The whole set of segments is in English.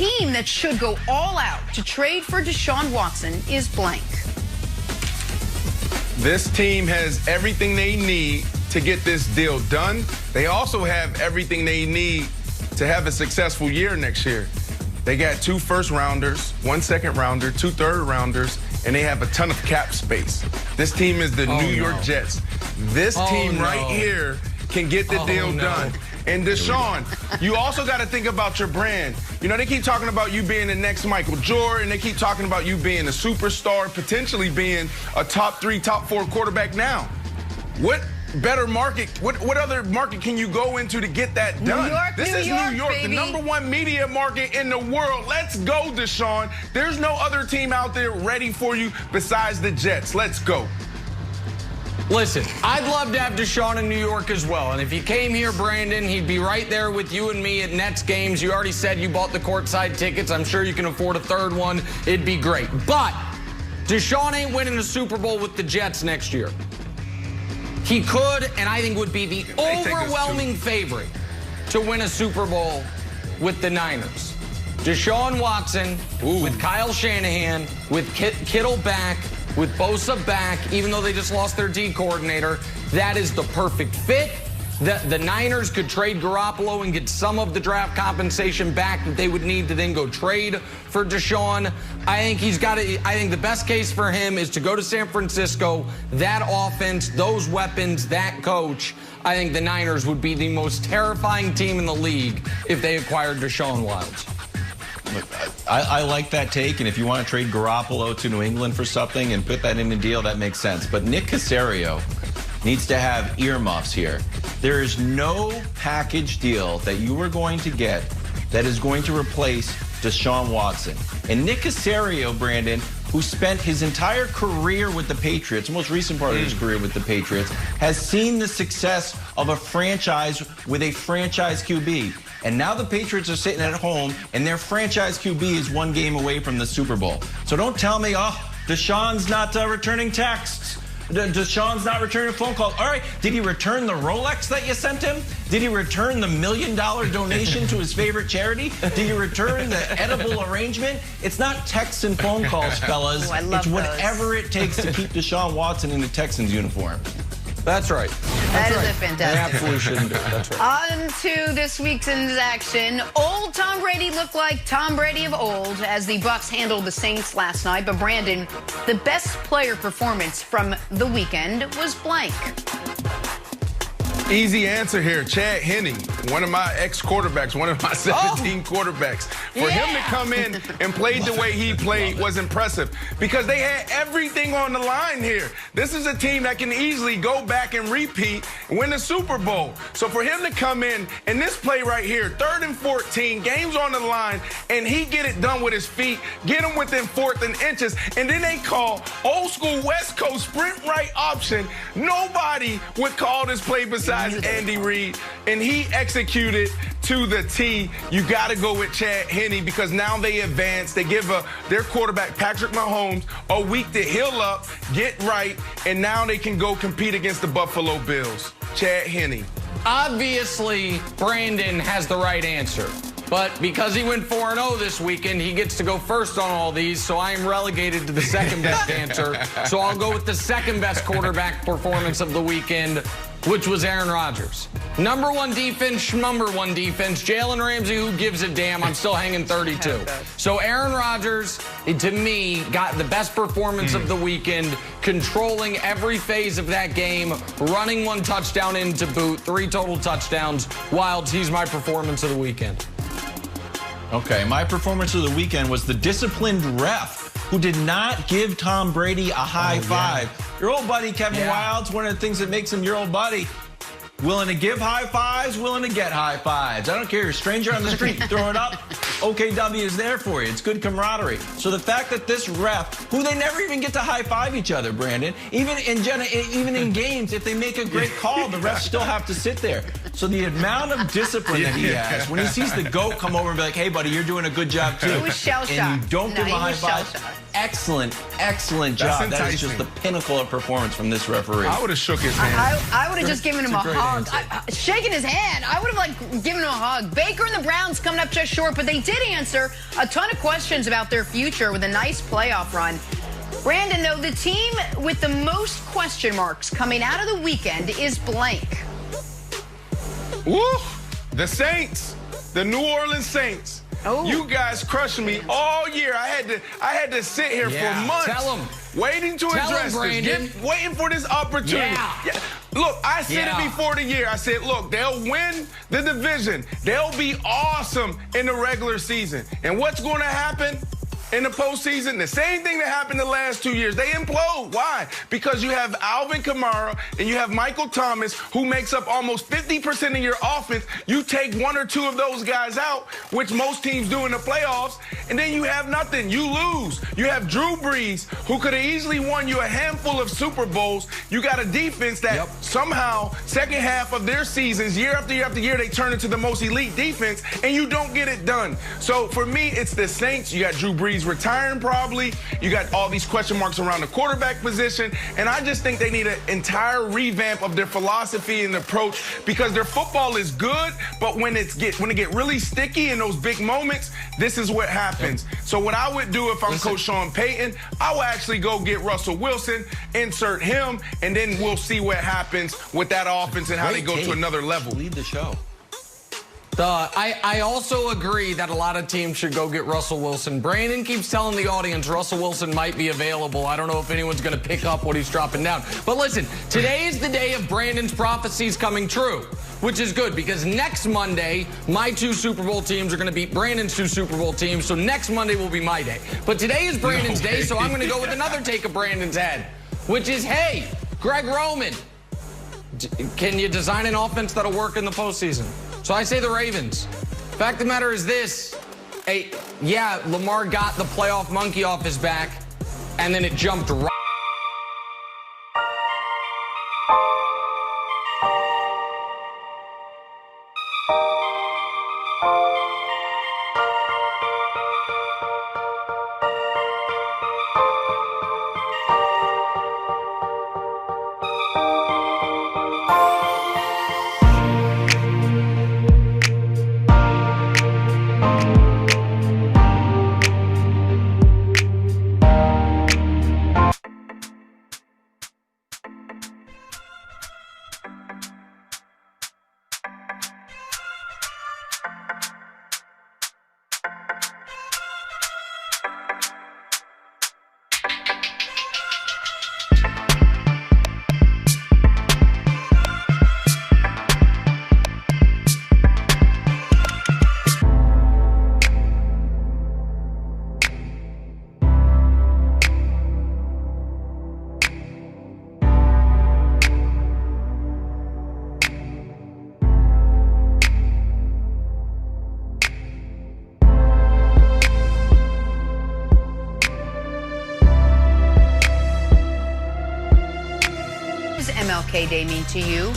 team that should go all out to trade for Deshaun Watson is blank. This team has everything they need to get this deal done. They also have everything they need to have a successful year next year. They got 2 first-rounders, 1 second-rounder, 2 third-rounders, and they have a ton of cap space. This team is the New York Jets. This team right here can get the deal done. And Deshaun, you also got to think about your brand. You know, they keep talking about you being the next Michael Jordan. They keep talking about you being a superstar, potentially being a top 3, top 4 quarterback now. What better market, what other market can you go into to get that done? This is New York, baby. The #1 media market in the world. Let's go, Deshaun. There's no other team out there ready for you besides the Jets. Let's go. Listen, I'd love to have Deshaun in New York as well. And if he came here, Brandon, he'd be right there with you and me at Nets games. You already said you bought the courtside tickets. I'm sure you can afford a 3rd one. It'd be great. But Deshaun ain't winning the Super Bowl with the Jets next year. He could, and I think would be the overwhelming favorite to win a Super Bowl with the Niners. Deshaun Watson with Kyle Shanahan, with Kittle back, with Bosa back, even though they just lost their D coordinator. That is the perfect fit. The Niners could trade Garoppolo and get some of the draft compensation back that they would need to then go trade for Deshaun. I think the best case for him is to go to San Francisco. That offense, those weapons, that coach. I think the Niners would be the most terrifying team in the league if they acquired Deshaun Watson. I like that take, and if you want to trade Garoppolo to New England for something and put that in a deal, that makes sense. But Nick Caserio needs to have earmuffs here. There is no package deal that you are going to get that is going to replace Deshaun Watson. And Nick Caserio, Brandon, who spent his entire career with the Patriots, most recent part of his career with the Patriots, has seen the success of a franchise with a franchise QB. And now the Patriots are sitting at home, and their franchise QB is 1 game away from the Super Bowl. So don't tell me, Deshaun's not returning texts. Deshaun's not returning phone calls. All right, did he return the Rolex that you sent him? Did he return the $1 million donation to his favorite charity? Did he return the edible arrangement? It's not texts and phone calls, fellas. It's whatever it takes to keep Deshaun Watson in the Texans uniform. That's right. That is a fantastic. They absolutely shouldn't do it. That's right. On to this week's action. Old Tom Brady looked like Tom Brady of old as the Bucs handled the Saints last night. But Brandon, the best player performance from the weekend was blank. Easy answer here. Chad Henne, one of my ex-quarterbacks, one of my 17 quarterbacks. For him to come in and play the way he played was impressive because they had everything on the line here. This is a team that can easily go back and repeat and win the Super Bowl. So for him to come in this play right here, 3rd and 14, game's on the line, and he get it done with his feet, get him within 4th and inches, and then they call old school West Coast sprint right option. Nobody would call this play besides Andy Reid, and he executed to the T. You got to go with Chad Henne because now they advance. They give their quarterback, Patrick Mahomes, a week to heal up, get right, and now they can go compete against the Buffalo Bills. Chad Henne. Obviously, Brandon has the right answer. But because he went 4-0 this weekend, he gets to go first on all these, so I am relegated to the second-best answer. So I'll go with the second-best quarterback performance of the weekend, which was Aaron Rodgers. #1 defense, #1 defense. Jalen Ramsey, who gives a damn? I'm still hanging 32. So Aaron Rodgers, to me, got the best performance of the weekend, controlling every phase of that game, running 1 touchdown in to boot, 3 total touchdowns. Wilds, he's my performance of the weekend. Okay, my performance of the weekend was the disciplined ref who did not give Tom Brady a high five. Your old buddy, Kevin Wildes, one of the things that makes him your old buddy, willing to give high fives, willing to get high fives. I don't care, you're a stranger on the street, throw it up. OKW is there for you. It's good camaraderie. So the fact that this ref, who they never even get to high five each other, Brandon, even in games, if they make a great call, the refs still have to sit there. So the amount of discipline that he has, when he sees the GOAT come over and be like, hey, buddy, you're doing a good job too. He was shell-shocked. And you don't give him a high five. excellent job. That is just the pinnacle of performance from this referee. I would have shook his hand. I would have just given him a hug. Shaking his hand. I would have given him a hug. Baker and the Browns coming up just short, but they did answer a ton of questions about their future with a nice playoff run. Brandon, though, the team with the most question marks coming out of the weekend is blank. Woo! The Saints. The New Orleans Saints. Oh. You guys crushed me all year. I had to sit here for months. Tell them. Waiting to address this. Waiting for this opportunity. Yeah. Look, I said it before the year. I said, look, they'll win the division. They'll be awesome in the regular season. And what's going to happen in the postseason? The same thing that happened the last 2 years. They implode. Why? Because you have Alvin Kamara and you have Michael Thomas, who makes up almost 50% of your offense. You take one or two of those guys out, which most teams do in the playoffs, and then you have nothing. You lose. You have Drew Brees, who could have easily won you a handful of Super Bowls. You got a defense that somehow, second half of their seasons, year after year after year, they turn into the most elite defense, and you don't get it done. So for me, it's the Saints. You got Drew Brees retiring probably. You got all these question marks around the quarterback position. And I just think they need an entire revamp of their philosophy and approach, because their football is good, but when it get really sticky in those big moments, this is what happens. So what I would do if I'm Coach Sean Payton, I would actually go get Russell Wilson, insert him, and then we'll see what happens with that offense and how they go to another level. Lead the show. I also agree that a lot of teams should go get Russell Wilson. Brandon keeps telling the audience Russell Wilson might be available. I don't know if anyone's going to pick up what he's dropping down. But listen, today is the day of Brandon's prophecies coming true, which is good, because next Monday, my two Super Bowl teams are going to beat Brandon's two Super Bowl teams. So next Monday will be my day. But today is Brandon's day, so I'm going to go with another take of Brandon's head, which is, hey, Greg Roman, can you design an offense that'll work in the postseason? So I say the Ravens. Fact of the matter is this. Lamar got the playoff monkey off his back, and then it jumped right. MLK Day mean to you?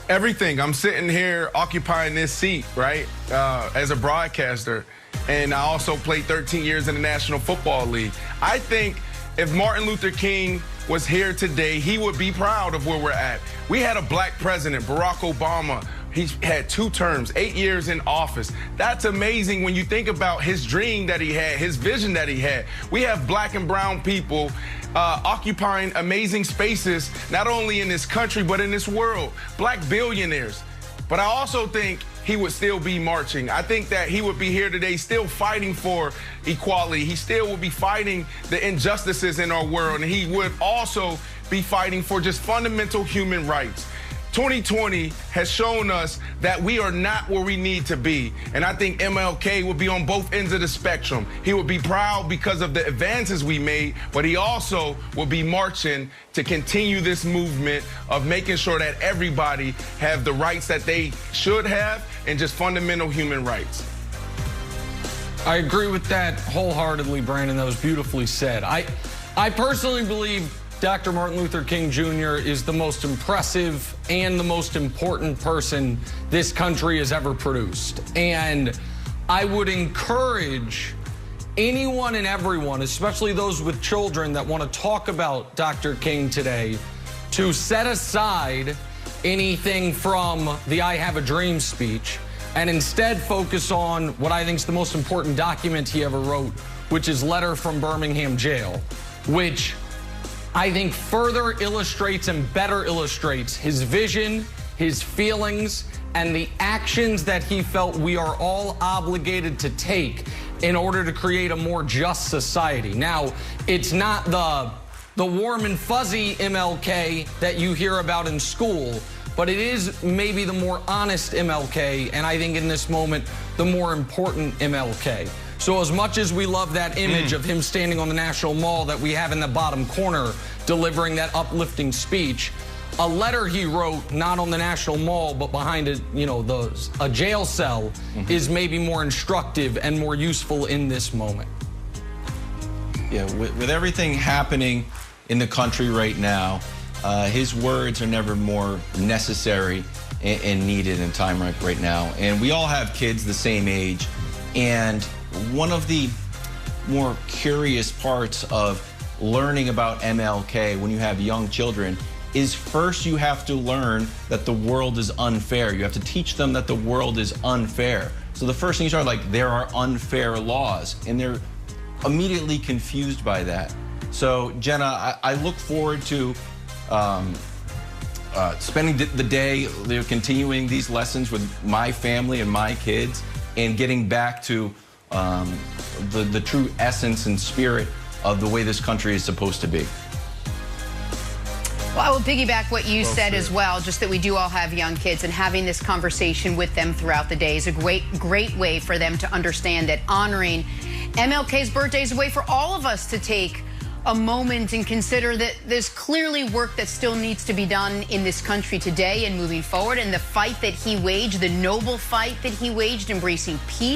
Everything. I'm sitting here occupying this seat, right, as a broadcaster. And I also played 13 years in the National Football League. I think if Martin Luther King was here today, he would be proud of where we're at. We had a black president, Barack Obama. He had 2 terms, 8 years in office. That's amazing when you think about his dream that he had, his vision that he had. We have black and brown people occupying amazing spaces, not only in this country, but in this world. Black billionaires. But I also think he would still be marching. I think that he would be here today still fighting for equality. He still would be fighting the injustices in our world. And he would also be fighting for just fundamental human rights. 2020 has shown us that we are not where we need to be. And I think MLK will be on both ends of the spectrum. He will be proud because of the advances we made, but he also will be marching to continue this movement of making sure that everybody have the rights that they should have and just fundamental human rights. I agree with that wholeheartedly, Brandon. That was beautifully said. I personally believe Dr. Martin Luther King Jr. is the most impressive and the most important person this country has ever produced. And I would encourage anyone and everyone, especially those with children that want to talk about Dr. King today, to set aside anything from the I Have a Dream speech and instead focus on what I think is the most important document he ever wrote, which is Letter from Birmingham Jail, which I think further illustrates and better illustrates his vision, his feelings, and the actions that he felt we are all obligated to take in order to create a more just society. Now, it's not the warm and fuzzy MLK that you hear about in school, but it is maybe the more honest MLK, and I think in this moment, the more important MLK. So as much as we love that image of him standing on the National Mall that we have in the bottom corner, delivering that uplifting speech, a letter he wrote, not on the National Mall, but behind a jail cell, is maybe more instructive and more useful in this moment. Yeah, with everything happening in the country right now, his words are never more necessary and needed in time right now. And we all have kids the same age. And one of the more curious parts of learning about MLK when you have young children is first you have to learn that the world is unfair. You have to teach them that the world is unfair. So the first thing you start like, there are unfair laws, and they're immediately confused by that. So Jenna, I look forward to spending the day continuing these lessons with my family and my kids and getting back to the true essence and spirit of the way this country is supposed to be. Well, I will piggyback what you said as well, just that we do all have young kids, and having this conversation with them throughout the day is a great way for them to understand that honoring MLK's birthday is a way for all of us to take a moment and consider that there's clearly work that still needs to be done in this country today and moving forward, and the fight that he waged, the noble fight that he waged, embracing peace,